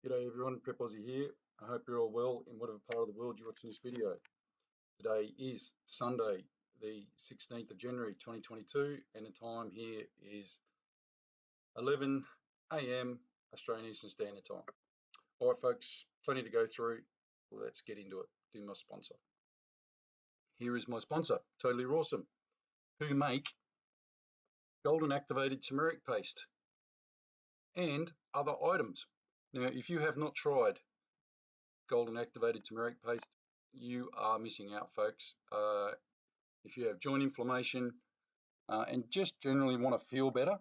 G'day everyone, Prep Aussie here. I hope you're all well in whatever part of the world you're watching this video. Today is Sunday, the 16th of January 2022, and the time here is 11 a.m. Australian Eastern Standard Time. All right, folks, plenty to go through. Let's get into it. Do my sponsor. Here is my sponsor, Totally Rawesome, who make golden activated turmeric paste and other items. Now, if you have not tried golden activated turmeric paste, you are missing out, folks. If you have joint inflammation and just generally want to feel better,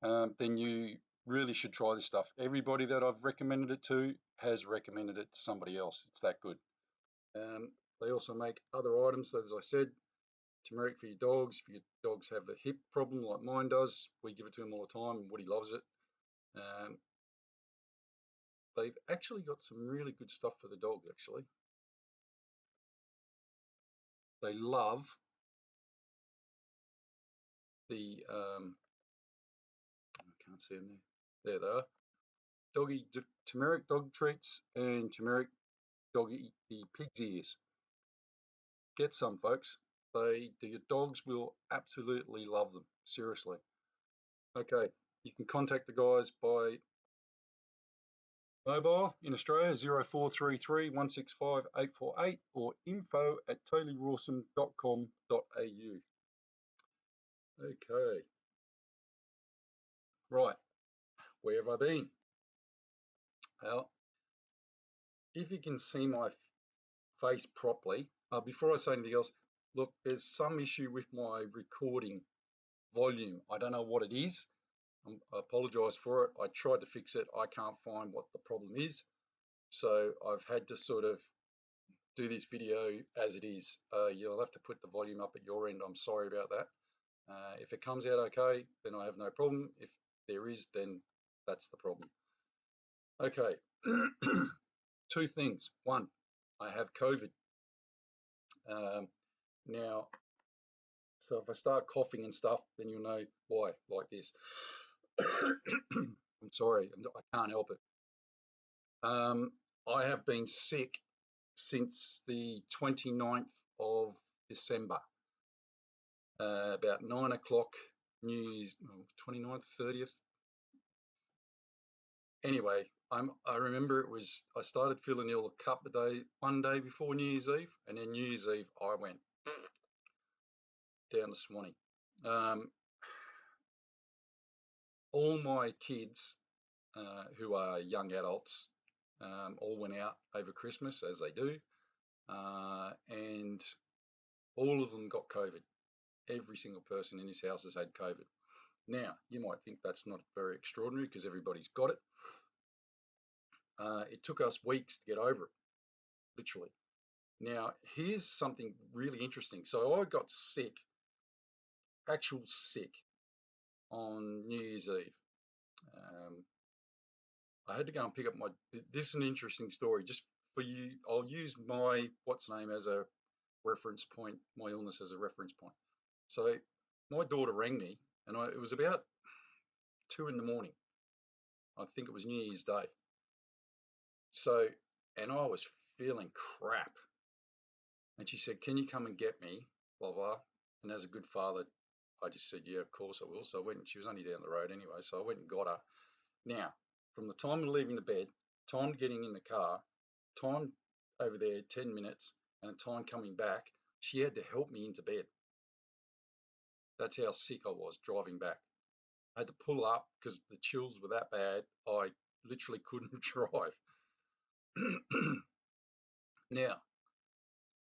then you really should try this stuff. Everybody that I've recommended it to has recommended it to somebody else. It's that good. They also make other items, as I said, turmeric for your dogs. If your dogs have a hip problem like mine does, we give it to him all the time, and Woody loves it. They've actually got some really good stuff for the dog, actually. They love the, I can't see them there. There they are. Doggy turmeric dog treats and turmeric doggy pig's ears. Get some, folks. Your dogs will absolutely love them. Seriously. Okay, you can contact the guys by mobile in Australia 0433 165 848 or info@totallyrawesome.com.au. Okay, right. Where have I been? Well, if you can see my face properly, before I say anything else, look, there's some issue with my recording volume. I don't know what it is. I apologize for it. I tried to fix it. I can't find what the problem is. So I've had to sort of do this video as it is. You'll have to put the volume up at your end. I'm sorry about that. If it comes out okay, then I have no problem. If there is, then that's the problem. Okay, two things. One, I have COVID. Now, so if I start coughing and stuff, then you'll know why, like this. I'm sorry, I can't help it. I have been sick since the 29th of December, about 9 o'clock, New Year's, 29th, 30th. Anyway, I remember I started feeling ill one day before New Year's Eve, and then New Year's Eve, I went down to Swanee. All my kids, who are young adults, all went out over Christmas, as they do, and all of them got COVID. Every single person in this house has had COVID. Now, you might think that's not very extraordinary because everybody's got it. It took us weeks to get over it, literally. Now, here's something really interesting. So I got sick, actual sick, on New Year's Eve. I had to go and pick up this is an interesting story, just for you. I'll use my what's name as a reference point, my illness as a reference point. So my daughter rang me, and it was about 2 in the morning. I think it was New Year's Day. So, and I was feeling crap. And she said, "Can you come and get me?" Blah, blah. And as a good father, I just said, "Yeah, of course I will." So I went, and she was only down the road anyway. So I went and got her. Now, from the time of leaving the bed, time getting in the car, time over there, 10 minutes, and time coming back, she had to help me into bed. That's how sick I was driving back. I had to pull up because the chills were that bad. I literally couldn't drive. Now,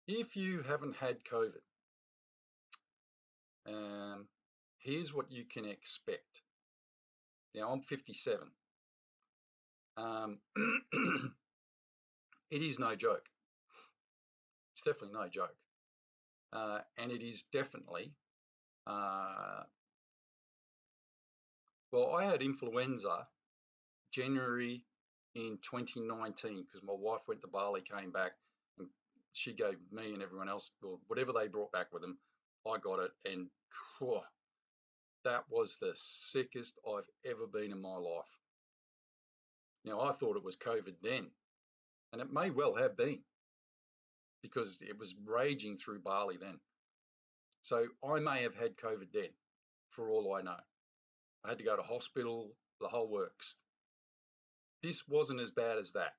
if you haven't had COVID, here's what you can expect. Now, I'm 57. It is no joke. It's definitely no joke. And it is definitely, well, I had influenza January in 2019 because my wife went to Bali, came back, and she gave me and everyone else, or whatever they brought back with them, I got it, and that was the sickest I've ever been in my life. Now, I thought it was COVID then, and it may well have been because it was raging through Bali then. So I may have had COVID then, for all I know. I had to go to hospital, the whole works. This wasn't as bad as that.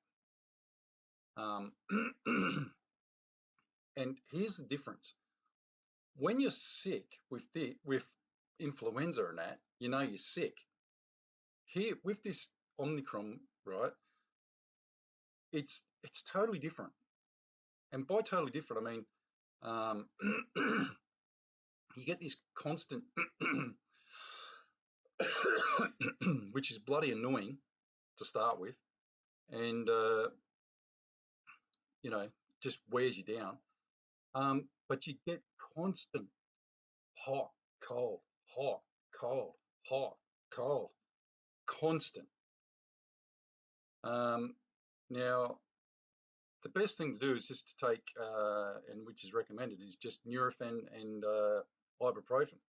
And here's the difference. When you're sick with influenza and that, you know you're sick. Here with this Omicron, right? It's totally different. And by totally different, I mean you get this constant, which is bloody annoying to start with, and you know, just wears you down. But you get constant hot, cold, hot, cold, hot, cold, constant. Now, the best thing to do is just to take, and which is recommended, is just Nurofen and ibuprofen.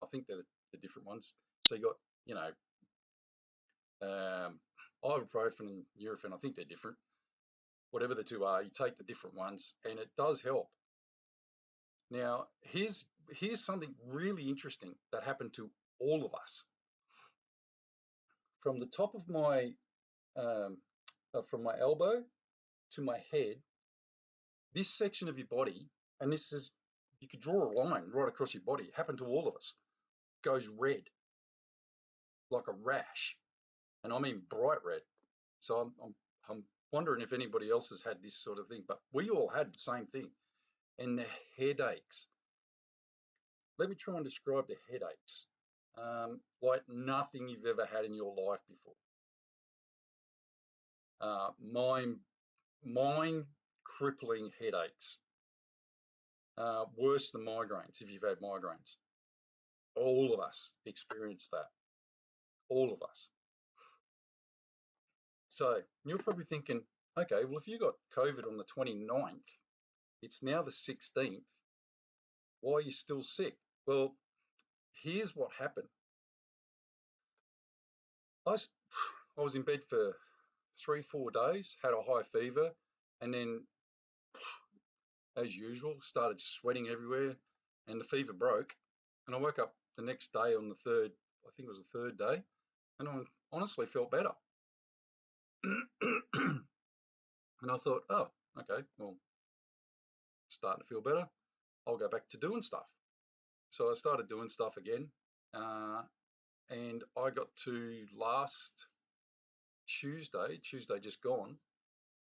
I think they're the different ones. So you got, you know, ibuprofen and Nurofen. I think they're different. Whatever the two are, you take the different ones, and it does help. Now, here's something really interesting that happened to all of us. From the top of my, from my elbow to my head, this section of your body, and this is, you could draw a line right across your body, happened to all of us, goes red, like a rash, and I mean bright red. So I'm wondering if anybody else has had this sort of thing, but we all had the same thing. And the headaches. Let me try and describe the headaches. Like nothing you've ever had in your life before. Mind crippling headaches. Worse than migraines, if you've had migraines. All of us experience that. All of us. So you're probably thinking, okay, well, if you got COVID on the 29th, it's now the 16th. Why are you still sick? Well, here's what happened. I was in bed for 3-4 days, had a high fever, and then, as usual, started sweating everywhere, and the fever broke. And I woke up the next day on the third, I think it was the third day, and I honestly felt better. And I thought, oh, okay, well, starting to feel better. I'll go back to doing stuff. So I started doing stuff again, and I got to last Tuesday just gone,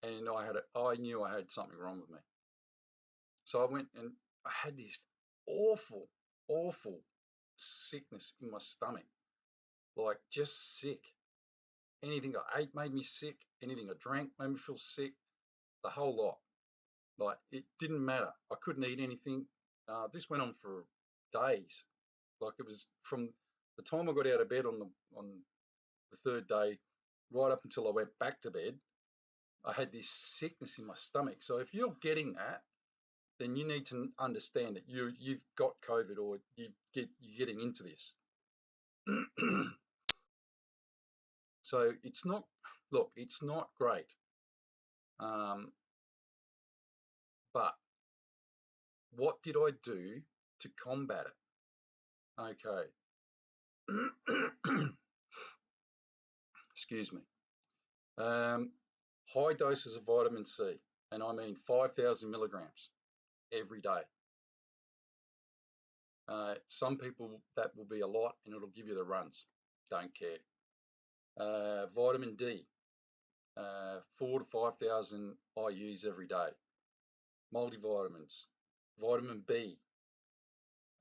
and I knew I had something wrong with me. So I went and I had this awful, awful sickness in my stomach, like just sick. Anything I ate made me sick. Anything I drank made me feel sick. The whole lot. Like it didn't matter. I couldn't eat anything. This went on for days. Like it was from the time I got out of bed on the third day, right up until I went back to bed. I had this sickness in my stomach. So if you're getting that, then you need to understand that you've got COVID, or you're getting into this. So it's not, look, it's not great. But what did I do to combat it? Okay. Excuse me. High doses of vitamin C, and I mean 5,000 milligrams every day. Some people that will be a lot, and it'll give you the runs. Don't care. Vitamin D, 4,000 to 5,000 IUs every day. Multivitamins, vitamin B,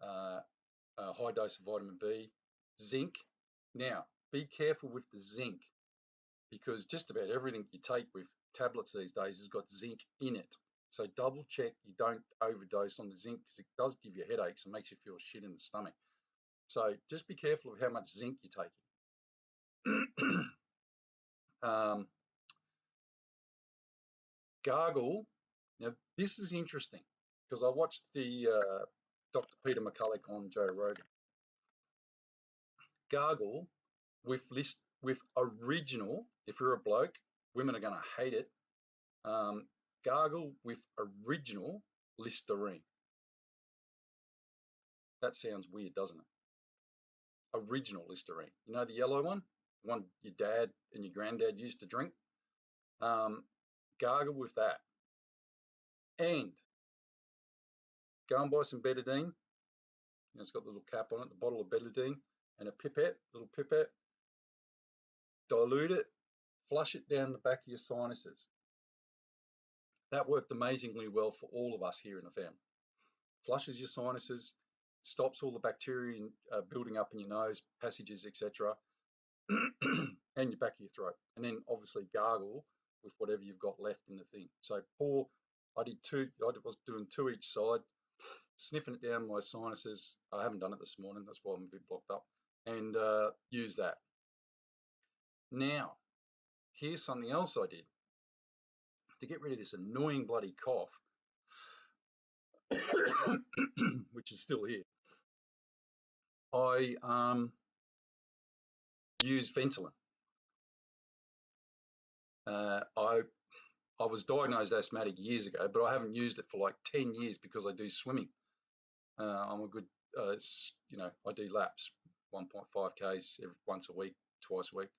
a high dose of vitamin B, zinc. Now, be careful with the zinc, because just about everything you take with tablets these days has got zinc in it. So double check you don't overdose on the zinc, because it does give you headaches and makes you feel shit in the stomach. So just be careful of how much zinc you're taking. Gargle. Now this is interesting, because I watched the Dr. Peter McCulloch on Joe Rogan. Gargle with with original, if you're a bloke, women are going to hate it, gargle with original Listerine. That sounds weird, doesn't it? Original Listerine. You know the yellow one? The one your dad and your granddad used to drink? Gargle with that. And go and buy some betadine. It's got the little cap on it, the bottle of betadine, and a pipette, little pipette. Dilute it, flush it down the back of your sinuses. That worked amazingly well for all of us here in the family. Flushes your sinuses, stops all the bacteria building up in your nose, passages, etc., and your back of your throat. And then obviously gargle with whatever you've got left in the thing. So I did two, I was doing two each side, sniffing it down my sinuses. I haven't done it this morning, that's why I'm a bit blocked up, and use that. Now, here's something else I did to get rid of this annoying bloody cough, which is still here. I use Ventolin. I was diagnosed asthmatic years ago, but I haven't used it for like 10 years because I do swimming. I'm a good, I do laps, 1.5 Ks once a week, twice a week.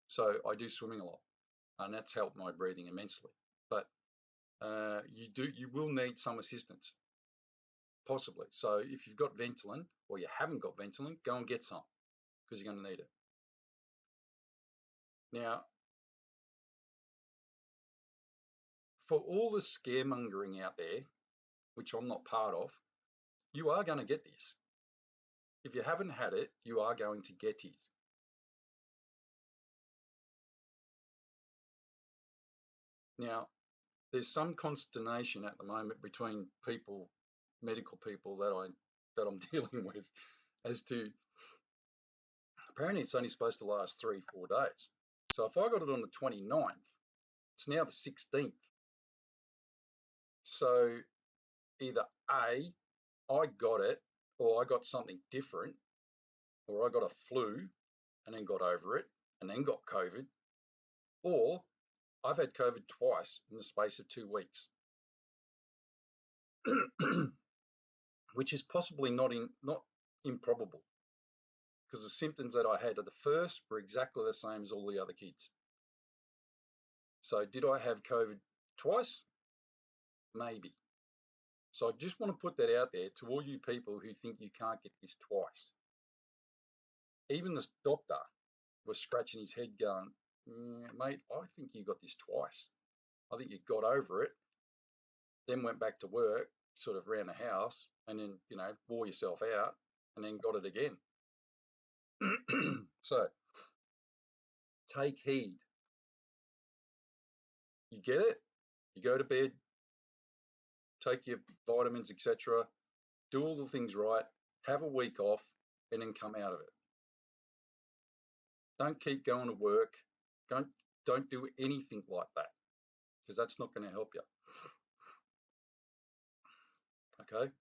So I do swimming a lot, and that's helped my breathing immensely. But you will need some assistance, possibly. So if you've got Ventolin or you haven't got Ventolin, go and get some because you're going to need it. Now, for all the scaremongering out there, which I'm not part of, you are going to get this. If you haven't had it, you are going to get it. Now, there's some consternation at the moment between people, medical people that I'm dealing with, as to apparently it's only supposed to last 3-4 days. So if I got it on the 29th, it's now the 16th. So either A, I got it, or I got something different, or I got a flu and then got over it and then got COVID, or I've had COVID twice in the space of 2 weeks, which is possibly not improbable, because the symptoms that I had at the first were exactly the same as all the other kids. So did I have COVID twice? Maybe. So I just want to put that out there to all you people who think you can't get this twice. Even this doctor was scratching his head going, mate, I think you got this twice. I think you got over it, then went back to work, sort of around the house, and then, wore yourself out, and then got it again. So, take heed. You get it, you go to bed, take your vitamins, etc., do all the things right, have a week off, and then come out of it. Don't keep going to work. Don't do anything like that, because that's not going to help you. Okay?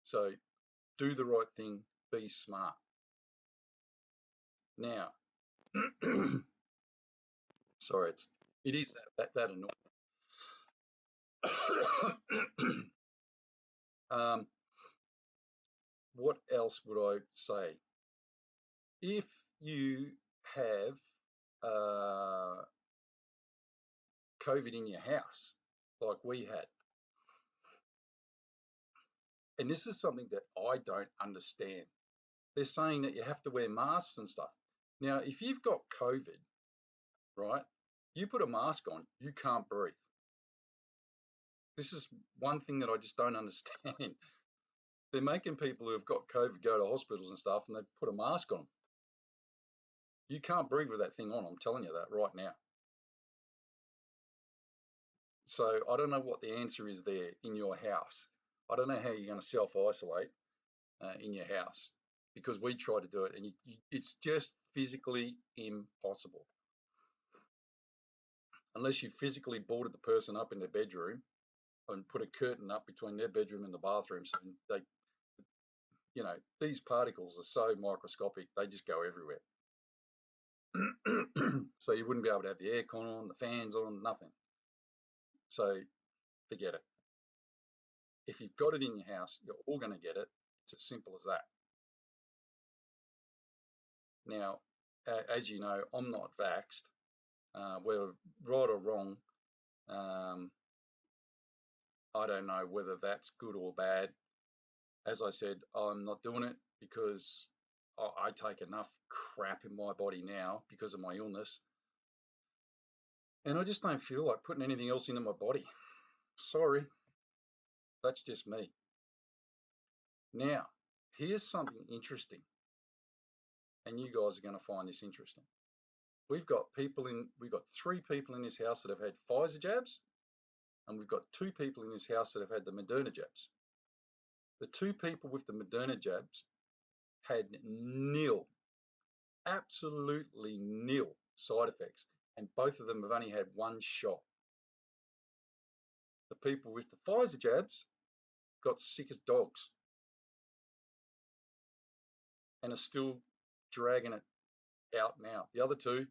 So do the right thing, be smart. Now, sorry, it is that annoying. What else would I say? If you have COVID in your house, like we had, and this is something that I don't understand. They're saying that you have to wear masks and stuff. Now, if you've got COVID, right, you put a mask on, you can't breathe. This is one thing that I just don't understand. They're making people who have got COVID go to hospitals and stuff, and they put a mask on them. You can't breathe with that thing on, I'm telling you that right now. So I don't know what the answer is there in your house. I don't know how you're going to self-isolate in your house, because we try to do it, and it's just physically impossible. Unless you physically boarded the person up in their bedroom and put a curtain up between their bedroom and the bathroom, so they, these particles are so microscopic, they just go everywhere. So you wouldn't be able to have the aircon on, the fans on, nothing. So forget it. If you've got it in your house, you're all going to get it. It's as simple as that. Now, as you know, I'm not vaxxed. Whether right or wrong, I don't know whether that's good or bad. As I said, I'm not doing it because I take enough crap in my body now because of my illness. And I just don't feel like putting anything else into my body. Sorry, that's just me. Now, here's something interesting, and you guys are going to find this interesting. We've got 3 people in this house that have had Pfizer jabs, and we've got 2 people in this house that have had the Moderna jabs. The 2 people with the Moderna jabs had nil, absolutely nil side effects, and both of them have only had 1 shot. The people with the Pfizer jabs got sick as dogs and are still dragging it out now. The other 2,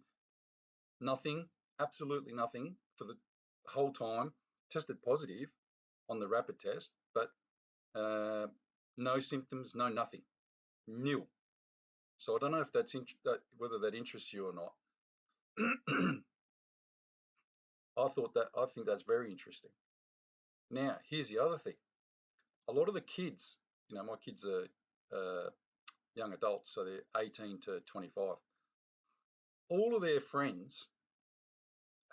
nothing, absolutely nothing for the whole time, tested positive on the rapid test, but no symptoms, no nothing, nil. So I don't know if whether that interests you or not. I think that's very interesting. Now, here's the other thing. A lot of the kids, my kids are young adults, so they're 18 to 25. All of their friends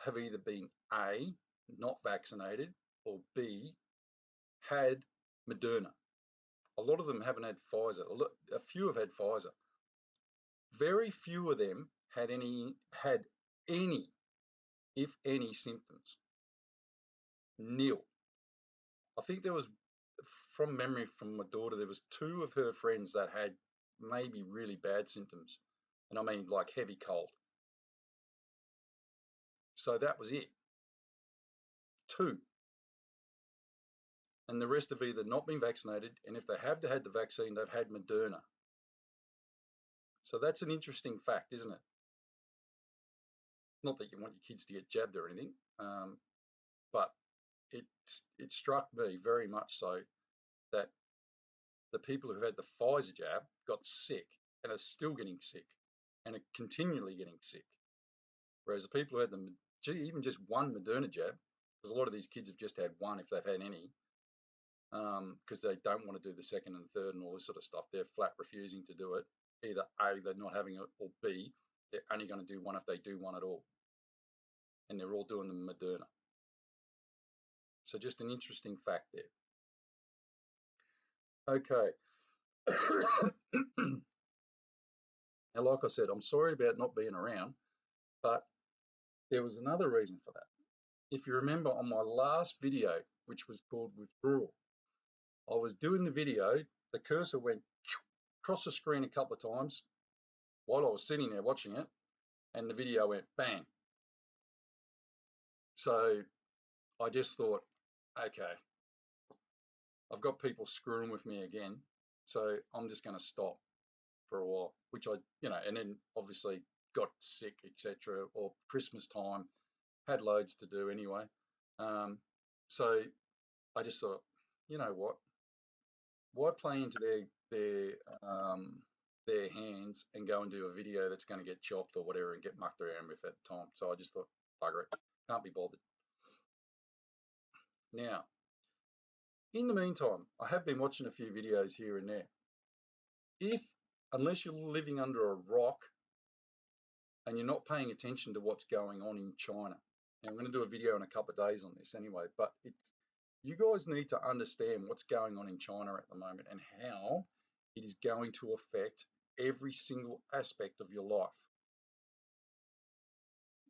have either been A, not vaccinated, or B, had Moderna. A lot of them haven't had Pfizer. A few have had Pfizer. Very few of them had any, if any, symptoms. Nil. I think there was, from memory from my daughter, there was 2 of her friends that had maybe really bad symptoms, and I mean like heavy cold. So that was it. 2. And the rest have either not been vaccinated, and if they have had the vaccine, they've had Moderna. So that's an interesting fact, isn't it? Not that you want your kids to get jabbed or anything, but it struck me very much so that the people who had the Pfizer jab got sick and are still getting sick and are continually getting sick. Whereas the people who had even just 1 Moderna jab, because a lot of these kids have just had 1 if they've had any, because they don't want to do the 2nd and 3rd and all this sort of stuff. They're flat refusing to do it. Either A, they're not having it, or B, they're only going to do 1 if they do 1 at all. And they're all doing the Moderna. So just an interesting fact there. Okay. Now, like I said, I'm sorry about not being around, but there was another reason for that. If you remember on my last video, which was called Withdrawal, I was doing the video, the cursor went across the screen a couple of times while I was sitting there watching it, and the video went bang. So I just thought, okay, I've got people screwing with me again, so I'm just going to stop for a while, which and then obviously got sick, etc., or Christmas time, had loads to do anyway. So I just thought, you know what? Why play into their hands and go and do a video that's going to get chopped or whatever and get mucked around with at the time? So I just thought, bugger it, can't be bothered. Now, in the meantime, I have been watching a few videos here and there. Unless you're living under a rock and you're not paying attention to what's going on in China, and I'm going to do a video in a couple of days on this anyway, but you guys need to understand what's going on in China at the moment and how it is going to affect every single aspect of your life.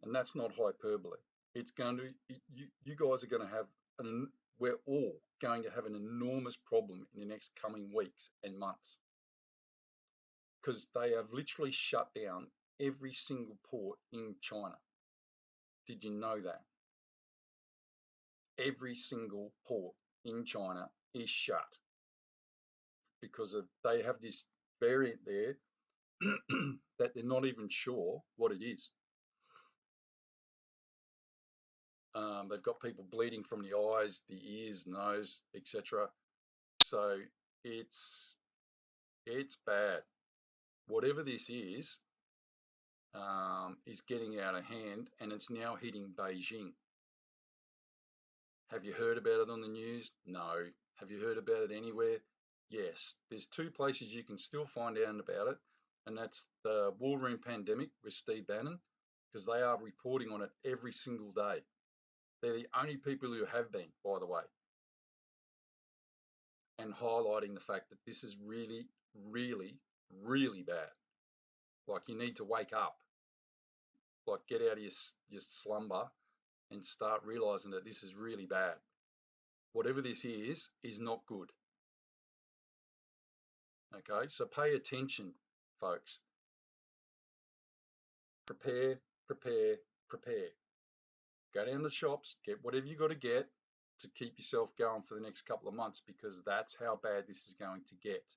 And that's not hyperbole. It's going to, you guys are going to have, we're all going to have an enormous problem in the next coming weeks and months, because they have literally shut down every single port in China. Did you know that? Every single port in China is shut because they have this variant there that they're not even sure what it is. They've got people bleeding from the eyes, the ears, nose, etc. So it's bad. Whatever this is getting out of hand, and it's now hitting Beijing. Have you heard about it on the news? No. Have you heard about it anywhere? Yes. There's two places you can still find out about it, and that's the War Room Pandemic with Steve Bannon, because they are reporting on it every single day. They're the only people who have been, by the way, and highlighting the fact that this is really, really, really bad. Like, you need to wake up, like get out of your slumber and start realizing that this is really bad. Whatever this is not good. Okay, so pay attention, folks. Prepare, prepare, prepare. Go down to the shops, get whatever you got to get to keep yourself going for the next couple of months, because that's how bad this is going to get.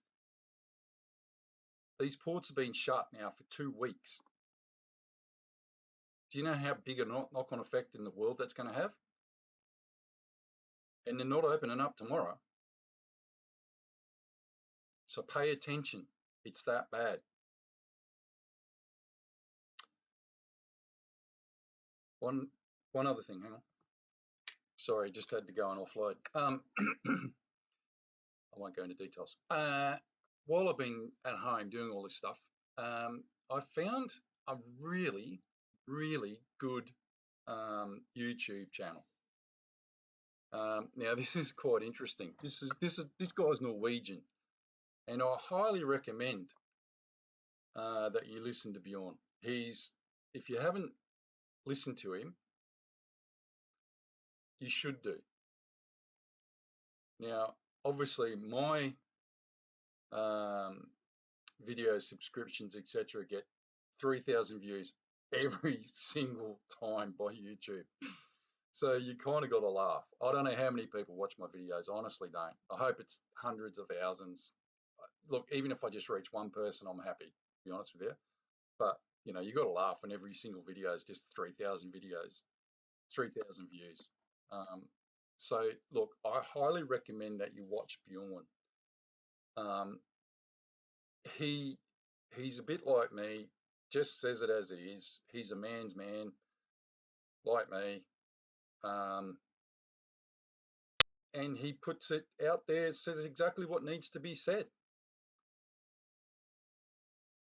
These ports have been shut now for 2 weeks. Do you know how big a knock-on effect in the world that's going to have? And they're not opening up tomorrow. So pay attention. It's that bad. One other thing, hang on. Sorry, just had to go and offload. I won't go into details. While I've been at home doing all this stuff, I found a really, really good YouTube channel. Now this is quite interesting. This guy's Norwegian, and I highly recommend that you listen to Bjorn. If you haven't listened to him, you should do. Now, obviously, my video subscriptions, etc., get 3,000 views every single time by YouTube. So you kind of got to laugh. I don't know how many people watch my videos. I honestly don't. I hope it's hundreds of thousands. Look, even if I just reach one person, I'm happy, to be honest with you. But, you know, you got to laugh when every single video is just 3,000 videos, 3,000 views. So, look, I highly recommend that you watch Bjorn. He's a bit like me, just says it as it is. He's a man's man, like me. And he puts it out there, says exactly what needs to be said.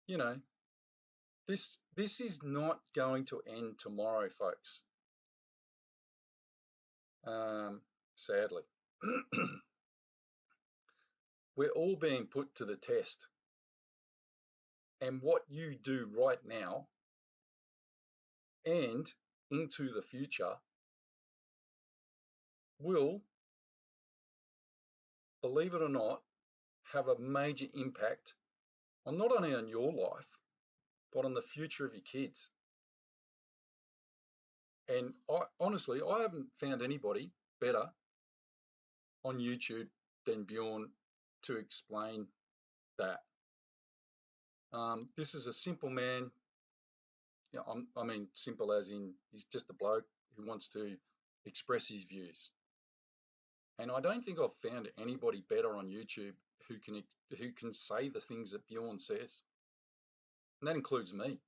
You know, this is not going to end tomorrow, folks. Sadly. We're all being put to the test. And what you do right now and into the future will, believe it or not, have a major impact on not only on your life, but on the future of your kids. And honestly, I haven't found anybody better on YouTube than Bjorn to explain that. This is a simple man. Yeah, I mean, simple as in he's just a bloke who wants to express his views. And I don't think I've found anybody better on YouTube who can say the things that Bjorn says, and that includes me.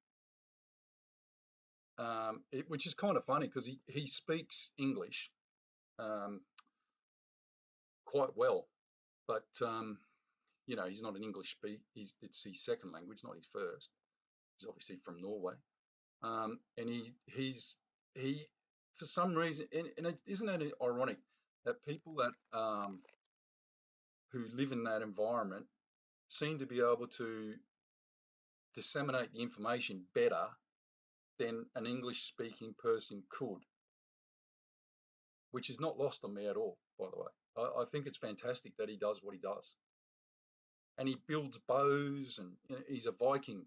Which is kind of funny because he speaks English quite well, but you know, he's not an English speaker. It's his second language, not his first. He's obviously from Norway, and he for some reason, and isn't that ironic that people that who live in that environment seem to be able to disseminate the information better than an English-speaking person could, which is not lost on me at all, by the way. I think it's fantastic that he does what he does. And he builds bows, and you know, he's a Viking,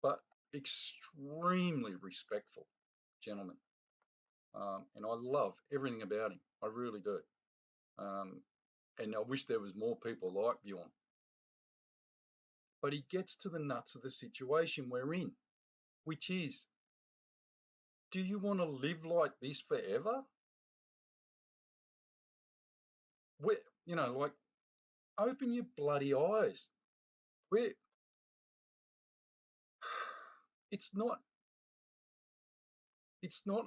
but extremely respectful gentleman. And I love everything about him. I really do. And I wish there was more people like Bjorn. but he gets to the nuts of the situation we're in, which is, do you want to live like this forever? Like, open your bloody eyes. It's not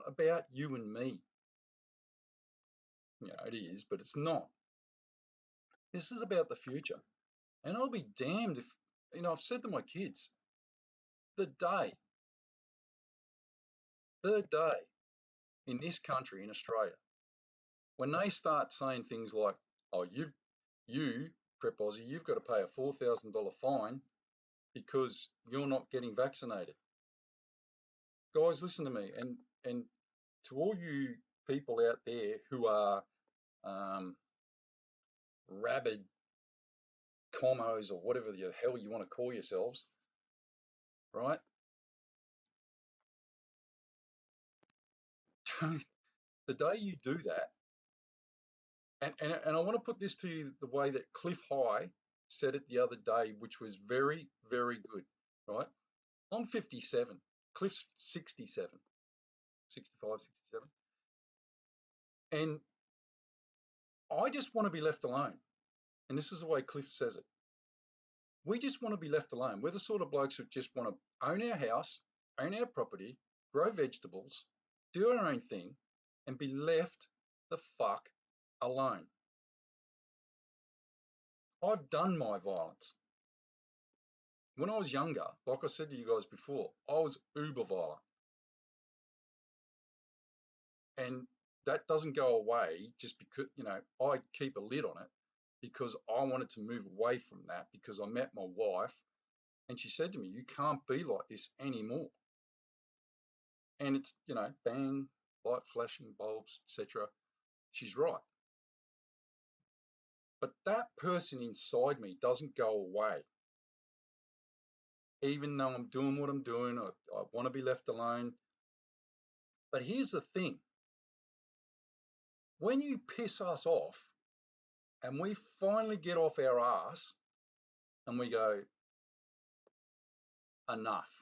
about you and me. It is, but it's not. This is about the future. And I'll be damned if, I've said to my kids, the day in this country, in Australia, when they start saying things like, oh, you, Prep Aussie, you've got to pay a $4,000 fine because you're not getting vaccinated. Guys, listen to me. And to all you people out there who are rabid commos or whatever the hell you want to call yourselves, right? The day you do that, and I want to put this to you the way that Cliff High said it the other day, which was very, very good, right? I'm 57, Cliff's 67, 65, 67. And I just want to be left alone. And this is the way Cliff says it. We just want to be left alone. We're the sort of blokes who just want to own our house, own our property, grow vegetables, do our own thing, and be left the fuck alone. I've done my violence. When I was younger, like I said to you guys before, I was uber violent. And that doesn't go away just because, I keep a lid on it because I wanted to move away from that because I met my wife and she said to me, you can't be like this anymore. And it's, bang, light flashing, bulbs, etc. She's right. But that person inside me doesn't go away. Even though I'm doing what I'm doing, I want to be left alone. But here's the thing. When you piss us off and we finally get off our ass and we go, enough.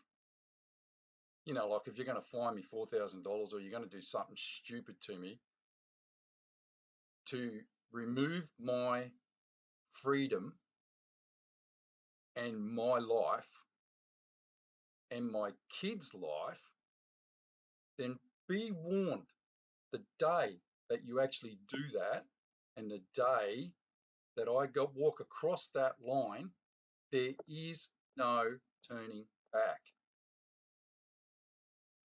Like if you're going to fine me $4,000 or you're going to do something stupid to me to remove my freedom and my life and my kids' life, then be warned, the day that you actually do that and the day that I walk across that line, there is no turning back.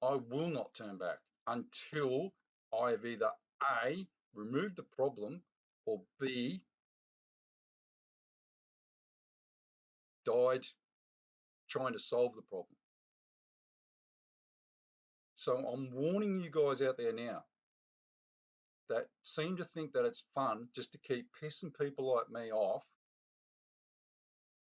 I will not turn back until I have either A, removed the problem, or B, died trying to solve the problem. So I'm warning you guys out there now that seem to think that it's fun just to keep pissing people like me off.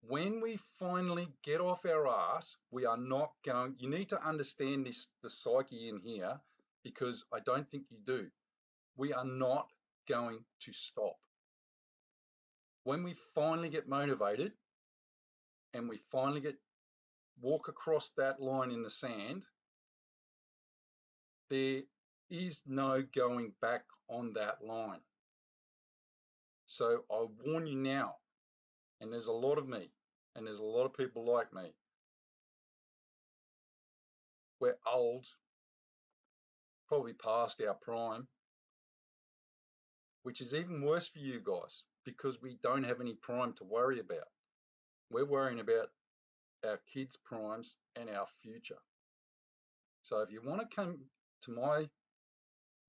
When we finally get off our ass, we are not going, you need to understand this, the psyche in here, because I don't think you do. We are not going to stop. When we finally get motivated and we finally walk across that line in the sand, there is no going back on that line. So I warn you now, and there's a lot of me, and there's a lot of people like me. We're old, probably past our prime, which is even worse for you guys because we don't have any prime to worry about. We're worrying about our kids' primes and our future. So if you want to come to my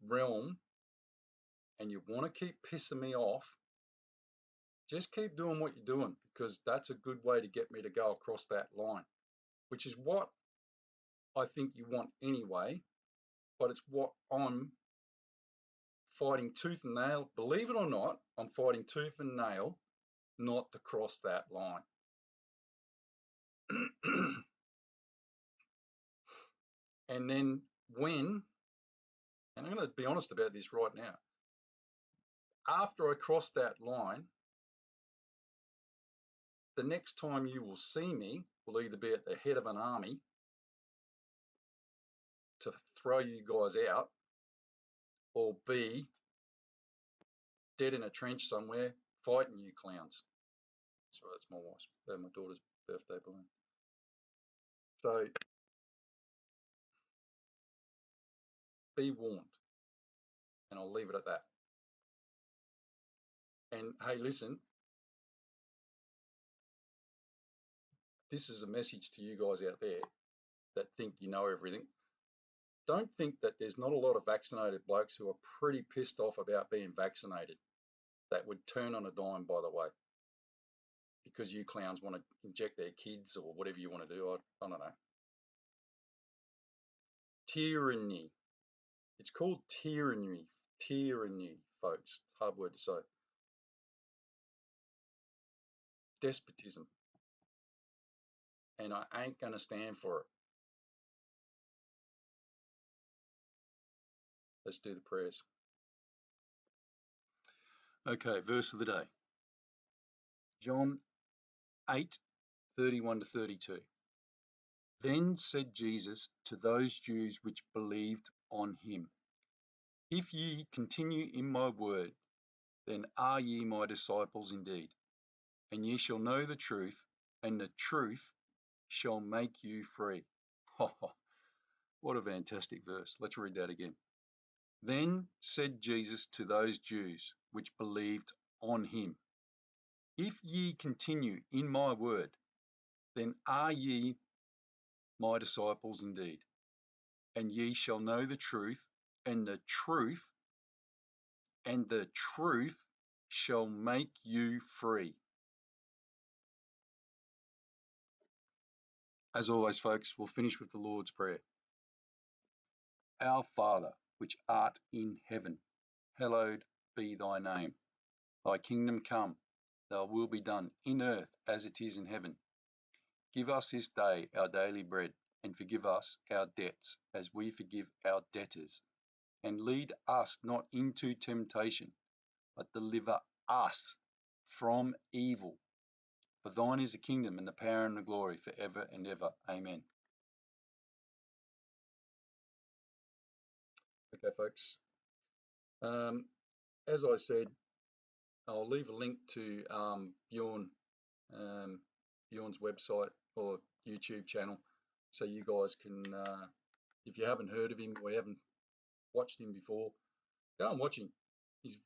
realm and you want to keep pissing me off, just keep doing what you're doing because that's a good way to get me to go across that line, which is what I think you want anyway, but it's what I'm fighting tooth and nail. Believe it or not, I'm fighting tooth and nail not to cross that line. And then and I'm going to be honest about this right now, after I cross that line, the next time you will see me will either be at the head of an army to throw you guys out, or B, dead in a trench somewhere fighting you clowns. Sorry, that's my daughter's birthday balloon. So be warned, and I'll leave it at that. And hey, listen, this is a message to you guys out there that think you know everything. Don't think that there's not a lot of vaccinated blokes who are pretty pissed off about being vaccinated that would turn on a dime, by the way, because you clowns want to inject their kids or whatever you want to do. I don't know. Tyranny. It's called tyranny. Tyranny, folks. It's a hard word to say. Despotism. And I ain't going to stand for it. Let's do the prayers. Okay, verse of the day. John 8:31 to 32. Then said Jesus to those Jews which believed on him, If ye continue in my word, then are ye my disciples indeed, and ye shall know the truth, and the truth shall make you free. What a fantastic verse. Let's read that again. Then said Jesus to those Jews which believed on him, If ye continue in my word, then are ye my disciples indeed, and ye shall know the truth, and the truth shall make you free. As always, folks, we'll finish with the Lord's Prayer. Our Father, which art in heaven, hallowed be thy name. Thy kingdom come, thy will be done in earth as it is in heaven. Give us this day our daily bread, and forgive us our debts as we forgive our debtors. And lead us not into temptation, but deliver us from evil. For thine is the kingdom and the power and the glory forever and ever. Amen. Okay, folks. As I said, I'll leave a link to Bjorn's website or YouTube channel, so you guys can, if you haven't heard of him or you haven't watched him before, go and watch him. He's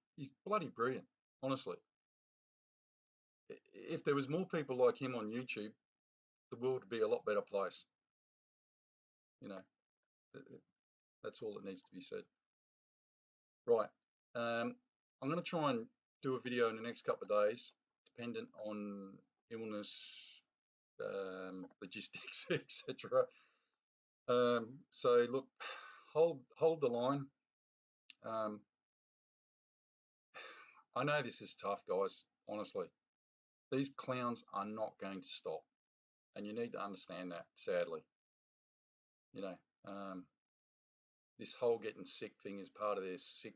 bloody brilliant, honestly. If there was more people like him on YouTube, the world would be a lot better place. You know, that's all that needs to be said. Right. I'm going to try and do a video in the next couple of days, dependent on illness, logistics, etc. So look, hold the line. I know this is tough, guys. Honestly, these clowns are not going to stop, and you need to understand that. Sadly, you know, this whole getting sick thing is part of their sick,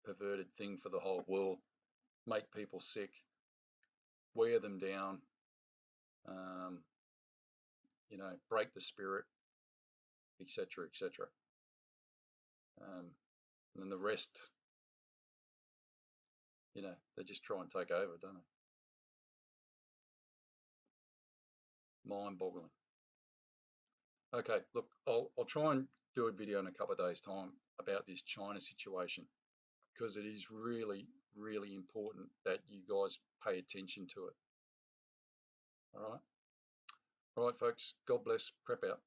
perverted thing for the whole world. Make people sick, wear them down, you know, break the spirit, etc., etc. And then the rest, you know, they just try and take over, don't they? Mind-boggling. Okay, look, I'll try and do a video in a couple of days' time about this China situation, because it is really, really important that you guys pay attention to it. All right, folks. God bless. Prep out.